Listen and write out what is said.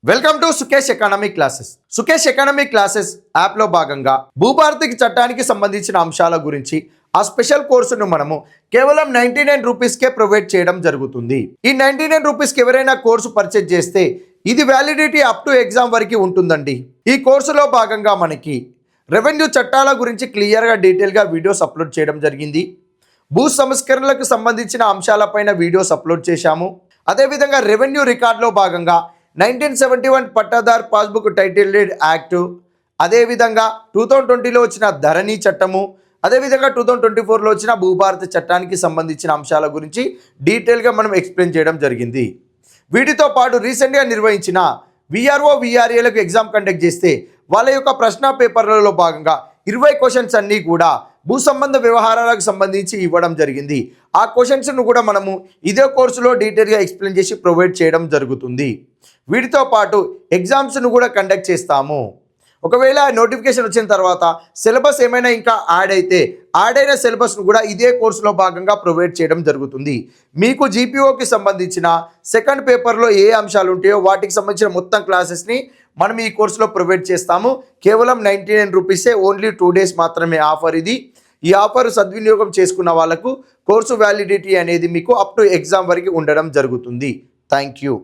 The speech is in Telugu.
Welcome to Sukesh economic classes. Sukesh economic classes యాప్లో భాగంగా భూభారతికి చట్టానికి సంబంధించిన అంశాల గురించి ఆ స్పెషల్ కోర్సును మనము కేవలం 99 రూపీస్కే ప్రొవైడ్ చేయడం జరుగుతుంది. ఈ 99 రూపీస్కి ఎవరైనా కోర్సు పర్చేజ్ చేస్తే ఇది వ్యాలిడిటీ అప్ టు ఎగ్జామ్ వరకు ఉంటుందండి. ఈ కోర్సులో భాగంగా మనకి రెవెన్యూ చట్టాల గురించి క్లియర్గా డీటెయిల్గా వీడియోస్ అప్లోడ్ చేయడం జరిగింది. భూ సంస్కరణలకు సంబంధించిన అంశాలపైన వీడియోస్ అప్లోడ్ చేశాము. అదేవిధంగా రెవెన్యూ రికార్డులో భాగంగా 1971 pattadar passbook title deed act, అదేవిధంగా 2020లో వచ్చిన ధరణి చట్టము, అదేవిధంగా 2024లో వచ్చిన భూభారతి చట్టానికి సంబంధించిన అంశాల గురించి డీటెయిల్గా మనం ఎక్స్ప్లెయిన్ చేయడం జరిగింది. వీటితో పాటు రీసెంట్గా నిర్వహించిన విఆర్ఓ విఆర్ఏలకు ఎగ్జామ్ కండక్ట్ చేస్తే వాళ్ళ యొక్క ప్రశ్న పేపర్లలో భాగంగా 20 క్వశ్చన్స్ అన్నీ కూడా భూ సంబంధ వ్యవహారాలకు సంబంధించి ఇవ్వడం జరిగింది. ఆ క్వశ్చన్స్ను కూడా మనము ఇదే కోర్సులో డీటెయిల్గా ఎక్స్ప్లెయిన్ చేసి ప్రొవైడ్ చేయడం జరుగుతుంది. వీటితో పాటు ఎగ్జామ్స్ను కూడా కండక్ట్ చేస్తాము. ఒకవేళ నోటిఫికేషన్ వచ్చిన తర్వాత సిలబస్ ఏమైనా ఇంకా యాడ్ అయిన సిలబస్ను కూడా ఇదే కోర్సులో భాగంగా ప్రొవైడ్ చేయడం జరుగుతుంది. మీకు జీపీఓకి సంబంధించిన సెకండ్ పేపర్లో ఏ అంశాలు ఉంటాయో వాటికి సంబంధించిన మొత్తం క్లాసెస్ని మనం ఈ కోర్సులో ప్రొవైడ్ చేస్తాము. కేవలం 99 రూపీసే, ఓన్లీ 2 డేస్ మాత్రమే ఆఫర్ ఇది. ఈ ఆఫర్ సద్వినియోగం చేసుకున్న వాళ్ళకు కోర్సు వ్యాలిడిటీ అనేది మీకు అప్ టు ఎగ్జామ్ వరకు ఉండడం జరుగుతుంది. Thank you.